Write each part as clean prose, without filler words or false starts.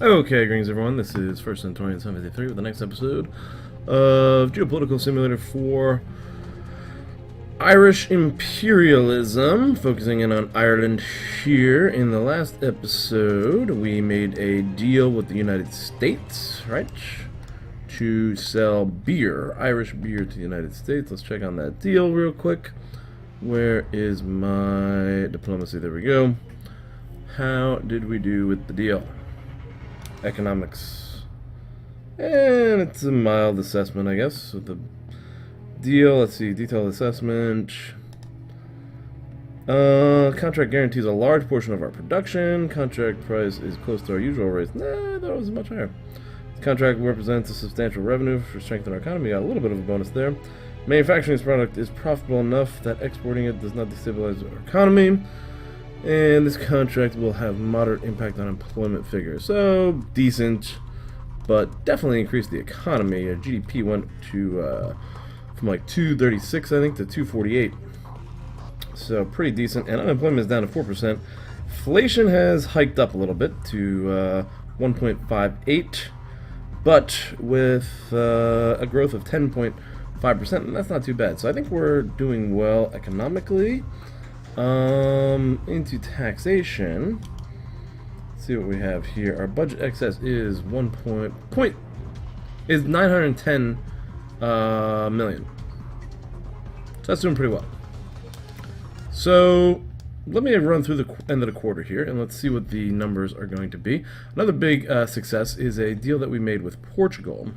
Okay, greetings everyone. This is First Centaurian 753 with the next episode of Geopolitical Simulator 4 Irish Imperialism, focusing in on Ireland here. In the last episode, we made a deal with the United States, right? To sell beer, Irish beer to the United States. Let's check on that deal real quick. Where is my diplomacy? There we go. How did we do with the deal? Economics. And it's a mild assessment, I guess, with the deal. Let's see, detailed assessment. Contract guarantees a large portion of our production. Contract price is close to our usual rates. Nah, that was much higher. The contract represents a substantial revenue for strengthening our economy. Got a little bit of a bonus there. Manufacturing this product is profitable enough that exporting it does not destabilize our economy. And this contract will have moderate impact on employment figures. So, decent, but definitely increased the economy. Our GDP went to from like 236, I think, to 248. So, pretty decent. And unemployment is down to 4%. Inflation has hiked up a little bit to 1.58, but with a growth of 10.5%, and that's not too bad. So, I think we're doing well economically. Into taxation. Let's see what we have here. Our budget excess is 910 million. So that's doing pretty well. So let me run through the end of the quarter here, and let's see what the numbers are going to be. Another big success is a deal that we made with Portugal,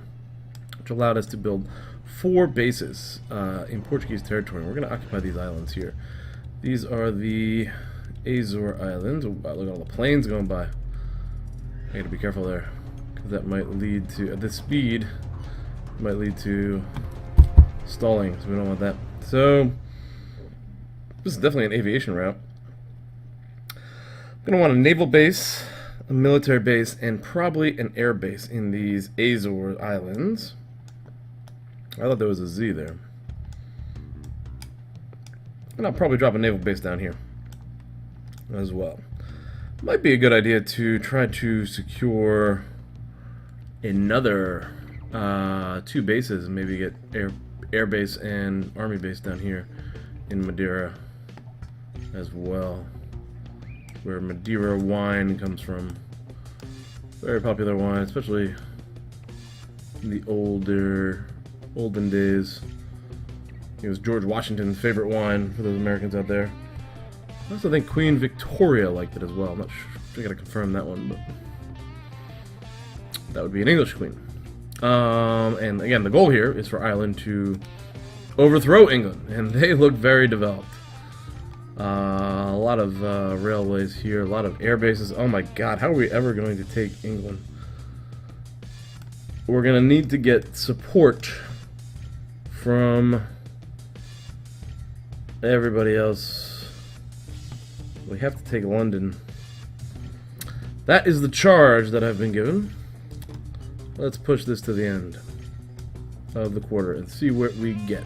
which allowed us to build 4 bases in Portuguese territory. We're going to occupy these islands here. These are the Azore Islands. Oh, wow, look at all the planes going by. I gotta be careful there, because that might lead to, at this speed, might lead to stalling, so we don't want that. So, this is definitely an aviation route. I'm gonna want a naval base, a military base, and probably an air base in these Azore Islands. I thought there was a Z there. And I'll probably drop a naval base down here as well. Might be a good idea to try to secure another 2 bases and maybe get air base and army base down here in Madeira as well, where Madeira wine comes from. Very popular wine, especially in the olden days. It was George Washington's favorite wine for those Americans out there. I also think Queen Victoria liked it as well. I'm not sure. I gotta confirm that one, but that would be an English queen. And again, the goal here is for Ireland to overthrow England, and they look very developed. A lot of railways here, a lot of air bases. Oh my God, how are we ever going to take England? We're gonna need to get support from everybody else. We have to take London. That is the charge that I've been given. Let's push this to the end of the quarter and see what we get.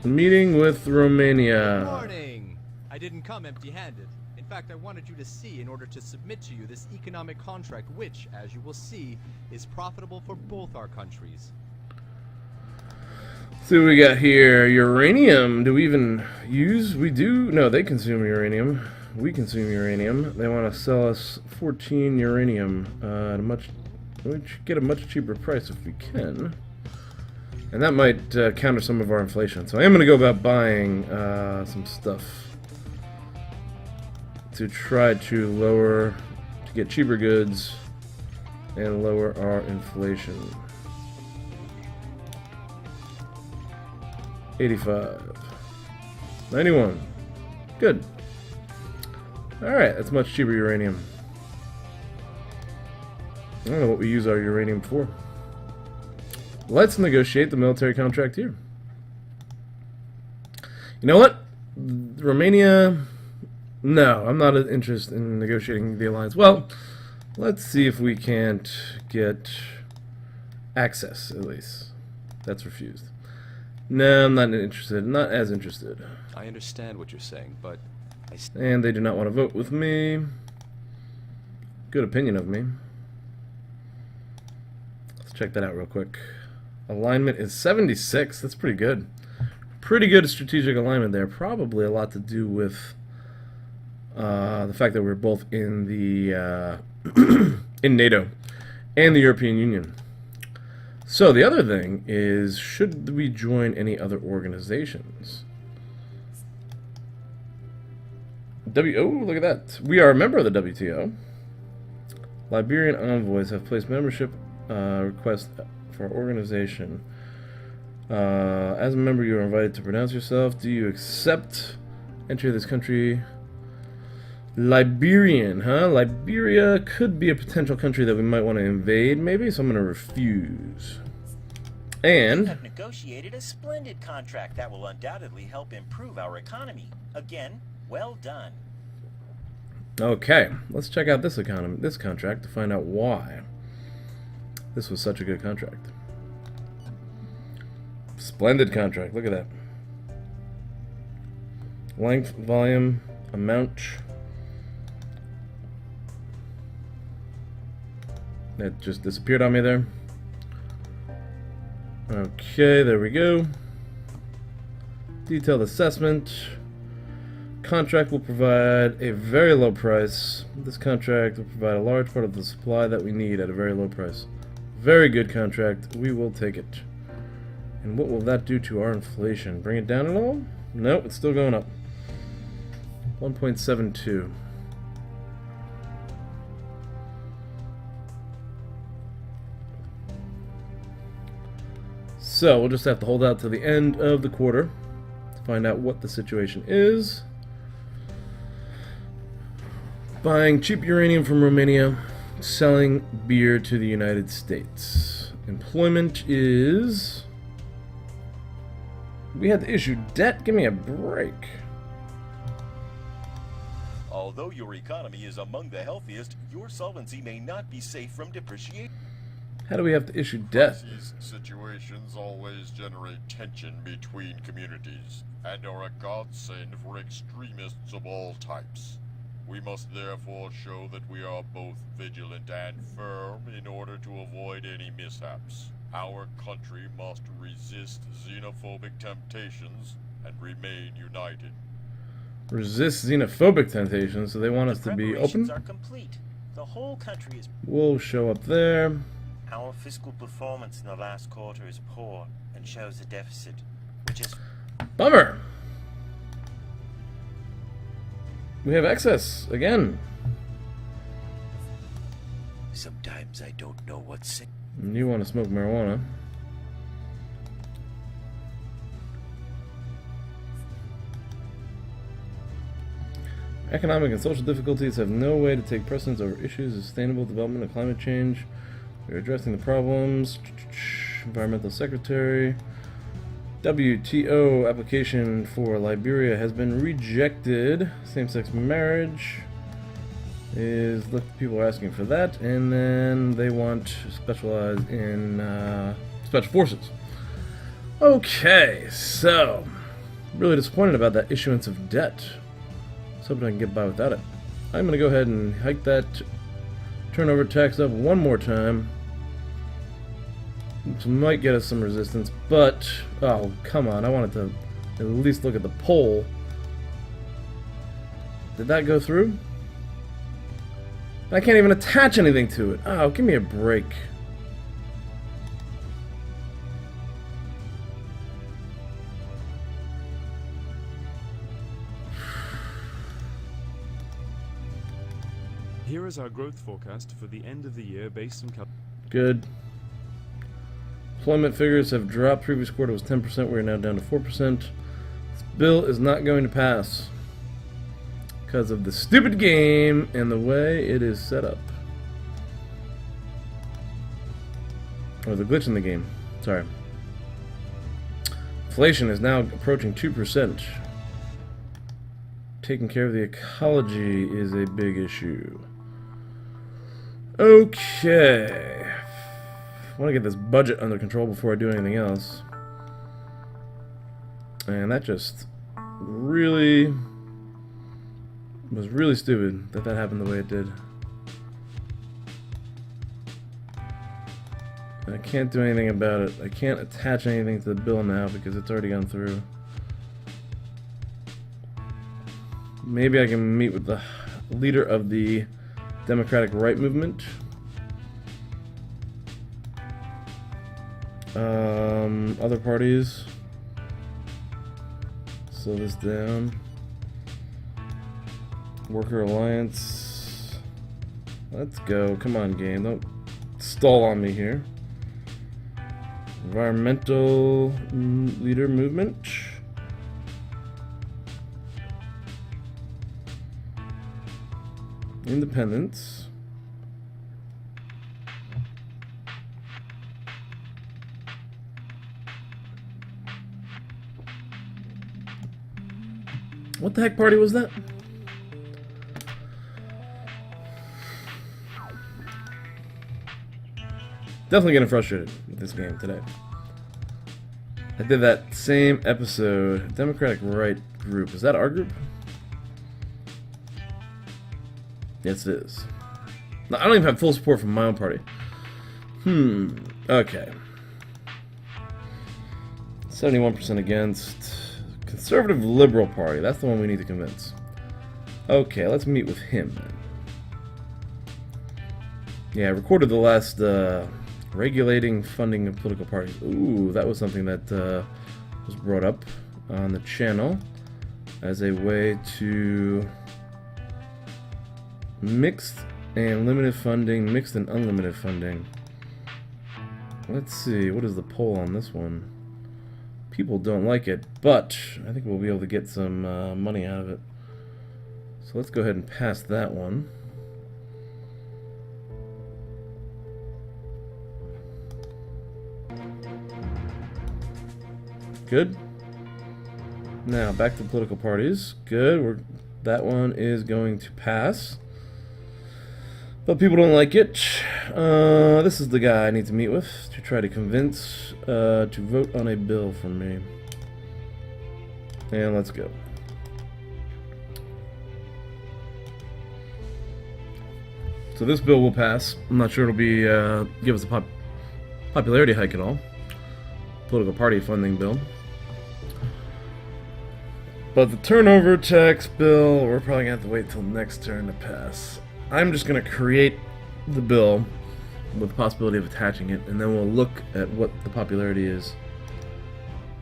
Meeting with Romania. Good morning! I didn't come empty-handed. In fact, I wanted you to see in order to submit to you this economic contract which, as you will see, is profitable for both our countries. See what we got here. Uranium. Do we even use? We do. No, they consume uranium. We consume uranium. They want to sell us 14 uranium at we should get a much cheaper price if we can. And that might counter some of our inflation. So I am going to go about buying some stuff to try to get cheaper goods and lower our inflation. 85. 91. Good. Alright, that's much cheaper uranium. I don't know what we use our uranium for. Let's negotiate the military contract here. You know what? Romania... No, I'm not interested in negotiating the alliance. Well, let's see if we can't get access, at least. That's refused. No, I'm not interested. Not as interested. I understand what you're saying, but And they do not want to vote with me. Good opinion of me. Let's check that out real quick. Alignment is 76. That's pretty good. Pretty good strategic alignment there. Probably a lot to do with the fact that we're both in the in NATO and the European Union. So the other thing is, should we join any other organizations? Oh, look at that. We are a member of the WTO. Liberian envoys have placed membership requests for our organization. As a member, you are invited to pronounce yourself. Do you accept entry of this country? Liberian, huh? Liberia could be a potential country that we might want to invade, maybe, so I'm going to refuse. And you have negotiated a splendid contract that will undoubtedly help improve our economy. Again, well done. okay, let's check out this contract to find out why this was such a good contract. Splendid contract. Look at that. Length, volume, amount. That just disappeared on me there. Okay, there we go. Detailed assessment. Contract will provide a very low price. This contract will provide a large part of the supply that we need at a very low price. Very good contract. We will take it. And what will that do to our inflation? Bring it down at all? No, it's still going up. 1.72. So we'll just have to hold out to the end of the quarter to find out what the situation is. Buying cheap uranium from Romania, selling beer to the United States. Employment is... We had to issue debt? Give me a break. Although your economy is among the healthiest, your solvency may not be safe from depreciation. How do we have to issue debt? These situations always generate tension between communities and are a godsend for extremists of all types. We must therefore show that we are both vigilant and firm in order to avoid any mishaps. Our country must resist xenophobic temptations and remain united. Resist xenophobic temptations, so they want us to be open? Are complete. The whole country is... We'll show up there. Our fiscal performance in the last quarter is poor and shows a deficit, which is... Bummer! We have excess, again. Sometimes I don't know what's... You want to smoke marijuana. Economic and social difficulties have no way to take precedence over issues of sustainable development and climate change. We are addressing the problems. Environmental Secretary. WTO application for Liberia has been rejected. Same-sex marriage is... Look, people are asking for that, and then they want to specialize in special forces. Okay, so really disappointed about that issuance of debt. I was hoping I can get by without it. I'm going to go ahead and hike that turnover tax up one more time, which might get us some resistance, but oh, come on, I wanted to at least look at the poll. Did that go through? I can't even attach anything to it. Oh, give me a break. Here is our growth forecast for the end of the year based on... Good. Employment figures have dropped. Previous quarter was 10%. We are now down to 4%. This bill is not going to pass because of the stupid game and the way it is set up. Or the glitch in the game. Sorry. Inflation is now approaching 2%. Taking care of the ecology is a big issue. Okay. I want to get this budget under control before I do anything else. And that just really was really stupid that that happened the way it did. I can't do anything about it. I can't attach anything to the bill now because it's already gone through. Maybe I can meet with the leader of the Democratic Right Movement. Other parties. Slow this down. Worker Alliance. Let's go. Come on, game. Don't stall on me here. Environmental Leader Movement. Independence. What the heck party was that? Definitely getting frustrated with this game today. I did that same episode. Democratic Right group. Is that our group? Yes, it is. No, I don't even have full support from my own party. Okay. 71% against. Conservative Liberal Party. That's the one we need to convince. Okay, let's meet with him. Yeah, I recorded the last regulating funding of political parties. Ooh, that was something that was brought up on the channel as a way to mixed and limited funding, mixed and unlimited funding. Let's see, what is the poll on this one? People don't like it, but I think we'll be able to get some money out of it. So let's go ahead and pass that one. Good. Now back to political parties. Good. That one is going to pass. But people don't like it. This is the guy I need to meet with to try to convince to vote on a bill for me. And let's go. So this bill will pass. I'm not sure it'll be give us a popularity hike at all. Political party funding bill. But the turnover tax bill, we're probably gonna have to wait till next turn to pass. I'm just going to create the bill with the possibility of attaching it, and then we'll look at what the popularity is.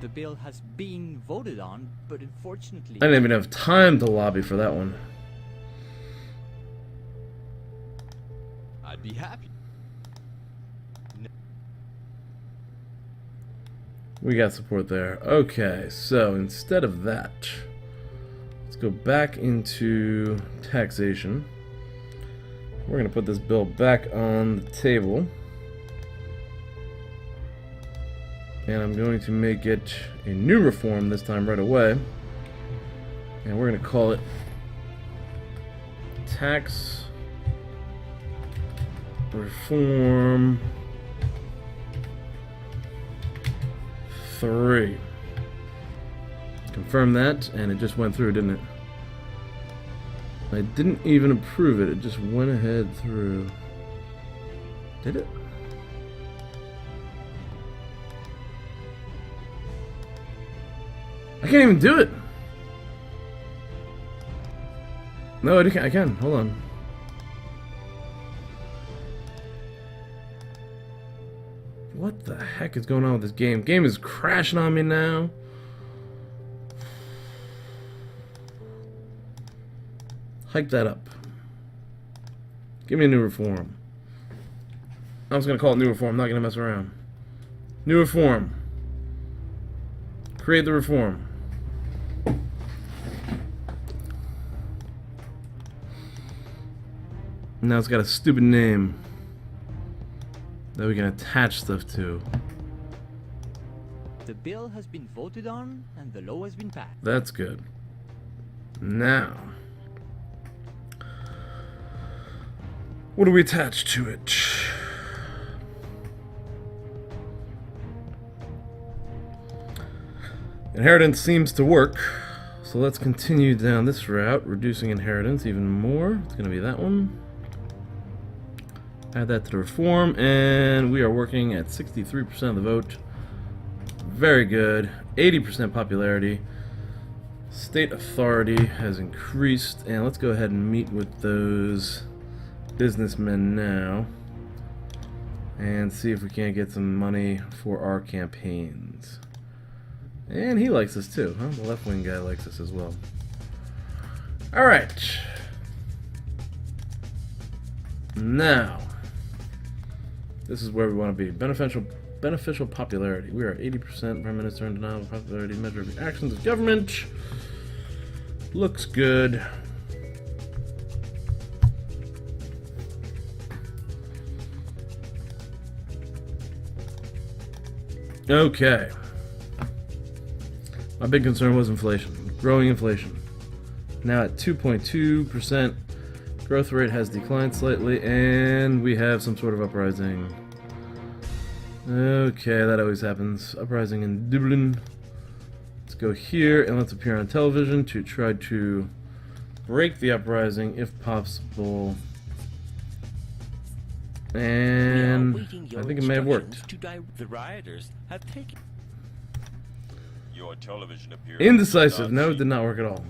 The bill has been voted on, but unfortunately... I didn't even have time to lobby for that one. I'd be happy. We got support there. Okay, so instead of that, let's go back into taxation. We're going to put this bill back on the table. And I'm going to make it a new reform this time right away. And we're going to call it Tax Reform 3. Confirm that, and it just went through, didn't it? I didn't even approve it, it just went ahead through. Did it? I can't even do it! No, I can. Hold on. What the heck is going on with this game? Game is crashing on me now. Hike that up. Give me a new reform. I was gonna call it new reform, I'm not gonna mess around. New reform. Create the reform. Now it's got a stupid name that we can attach stuff to. The bill has been voted on, and the law has been passed. That's good. Now, what do we attach to it? Inheritance seems to work. So let's continue down this route, reducing inheritance even more. It's going to be that one. Add that to the reform, and we are working at 63% of the vote. Very good. 80% popularity. State authority has increased, and let's go ahead and meet with those businessmen now and see if we can't get some money for our campaigns. And he likes us too, huh? The left-wing guy likes us as well. Alright. Now, this is where we want to be. Beneficial popularity. We are 80%. Prime Minister in denial of popularity measure of the actions of government. Looks good. Okay. My big concern was inflation. Growing inflation. Now at 2.2%. Growth rate has declined slightly, and we have some sort of uprising. Okay, that always happens. Uprising in Dublin. Let's go here, and let's appear on television to try to break the uprising if possible. And I think it may have worked. The rioters have taken Your television appearance. Indecisive. No, it did not work at all.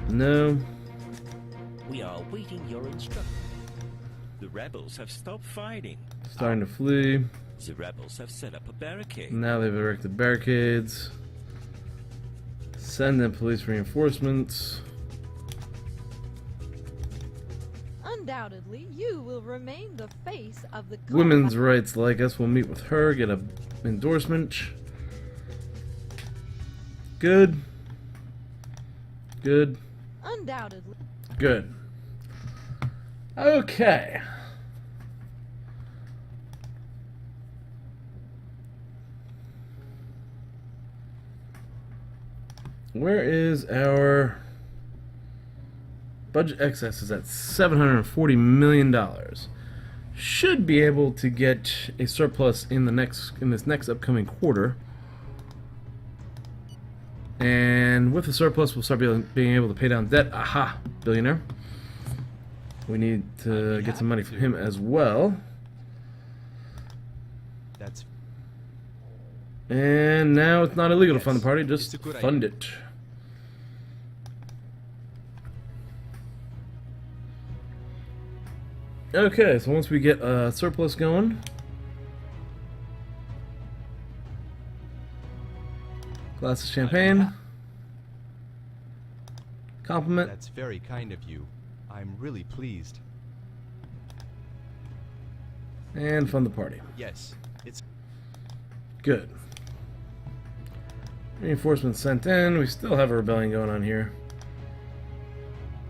No. We are awaiting your instructions. The rebels have stopped fighting. Starting to flee. The rebels have set up a barricade. Now they've erected barricades. Send in police reinforcements. Undoubtedly, you will remain the face of the Women's rights like us. We'll meet with her, get a endorsement. Good. Good. Undoubtedly. Good. Okay. Where is our budget excess? Is at $740 million. Should be able to get a surplus in this next upcoming quarter. And with the surplus, we'll start being able to pay down debt. Aha, billionaire. We need to get some money from him as well. That's And now it's not illegal to fund the party, just It's a good fund idea. it. Okay, so once we get a surplus going, glass of champagne, compliment, That's very kind of you. I'm really pleased. and fund the party. Yes, it's Good. Reinforcements sent in. We still have a rebellion going on here.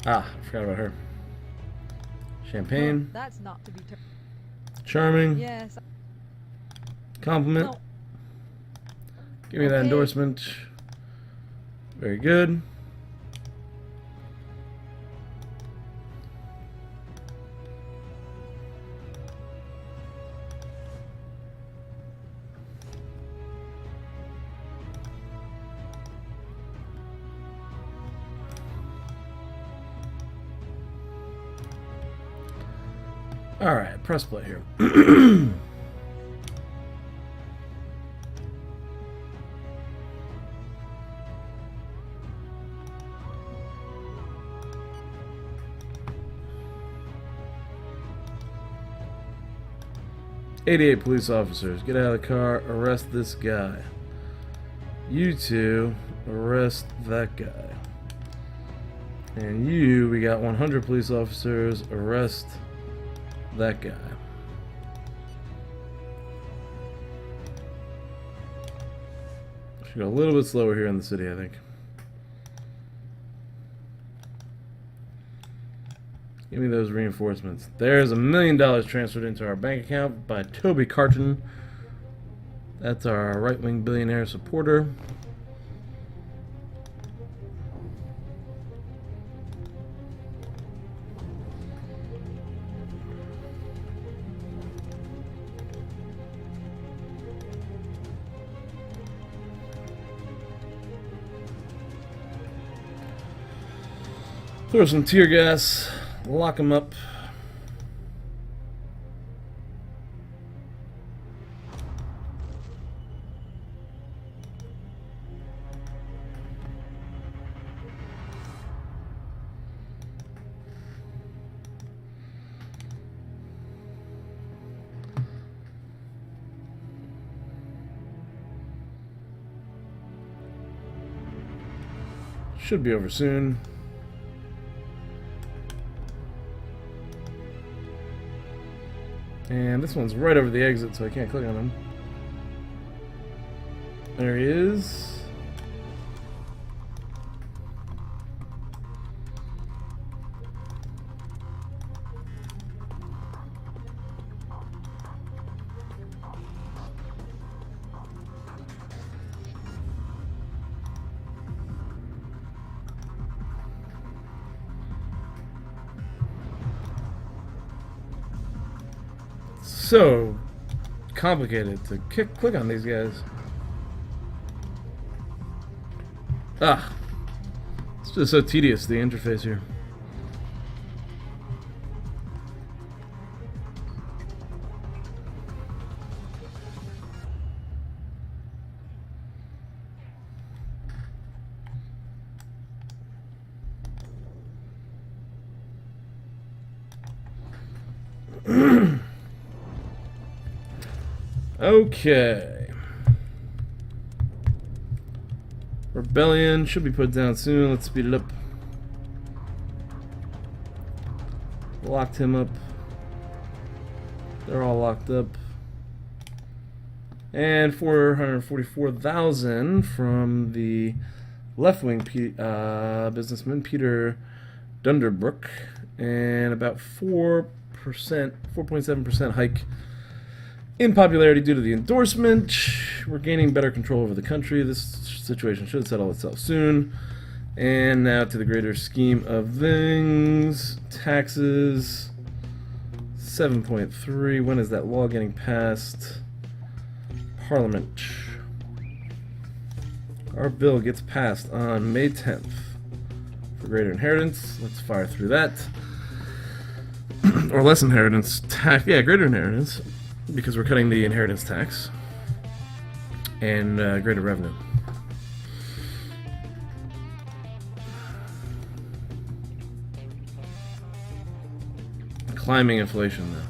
Ah, I forgot about her. Champagne, That's not to be charming, Yes. compliment. No. Give me that Okay. endorsement. Very good. Alright, press play here. "88 police officers, get out of the car, arrest this guy. You two, arrest that guy. And you, we got 100 police officers, arrest that guy." Should go a little bit slower here in the city, I think. Give me those reinforcements. There's $1 million transferred into our bank account by Toby Carton. That's our right-wing billionaire supporter. Throw some tear gas, lock them up. Should be over soon. And this one's right over the exit, so I can't click on him. There he is. So complicated to click on these guys. It's just so tedious, the interface here. Okay. Rebellion should be put down soon. Let's speed it up. Locked him up. They're all locked up. And 444,000 from the left-wing businessman Peter Dunderbrook, and about 4.7% hike in popularity due to the endorsement. We're gaining better control over the country. This situation should settle itself soon. And now to the greater scheme of things. Taxes. 7.3. When is that law getting passed? Parliament. Our bill gets passed on May 10th for greater inheritance. Let's fire through that. Or less inheritance. Yeah, greater inheritance, because we're cutting the inheritance tax. And greater revenue. Climbing inflation, though.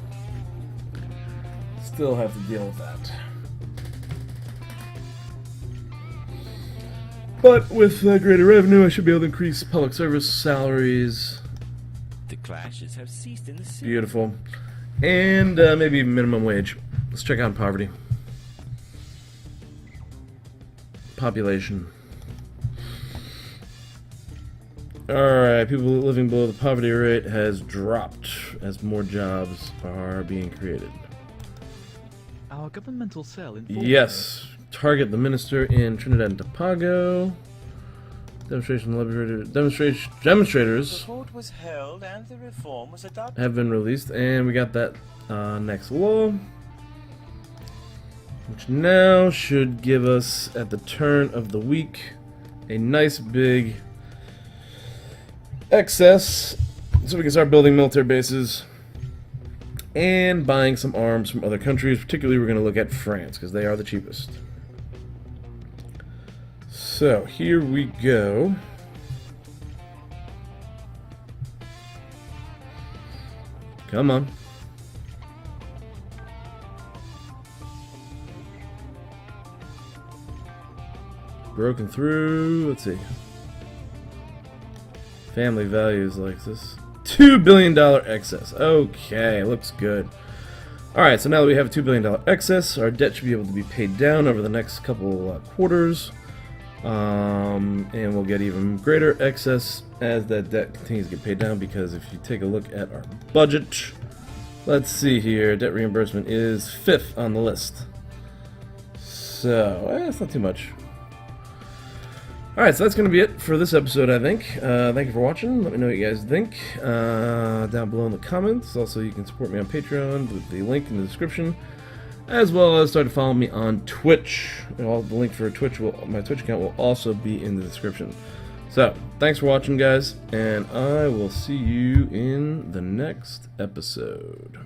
Still have to deal with that. But with greater revenue, I should be able to increase public service salaries. The clashes have ceased in the city. Beautiful. And maybe minimum wage. Let's check out poverty. Population. Alright, people living below the poverty rate has dropped as more jobs are being created. Our governmental cell in Yes. Target the minister in Trinidad and Tobago. Demonstrators The vote was held and the reform was adopted. have been released, and we got that next law, which now should give us, at the turn of the week, a nice big excess, so we can start building military bases and buying some arms from other countries. Particularly, we're going to look at France, because they are the cheapest. So, here we go. Come on. Broken through. Let's see. Family values like this. $2 billion excess. Okay, looks good. Alright, so now that we have a $2 billion excess, our debt should be able to be paid down over the next couple quarters. And we'll get even greater excess as that debt continues to get paid down, because if you take a look at our budget, let's see here, debt reimbursement is 5th on the list. So, it's not too much. Alright, so that's going to be it for this episode, I think. Thank you for watching. Let me know what you guys think down below in the comments. Also, you can support me on Patreon with the link in the description, as well as start to follow me on Twitch. The link for my Twitch account will also be in the description. So, thanks for watching, guys, and I will see you in the next episode.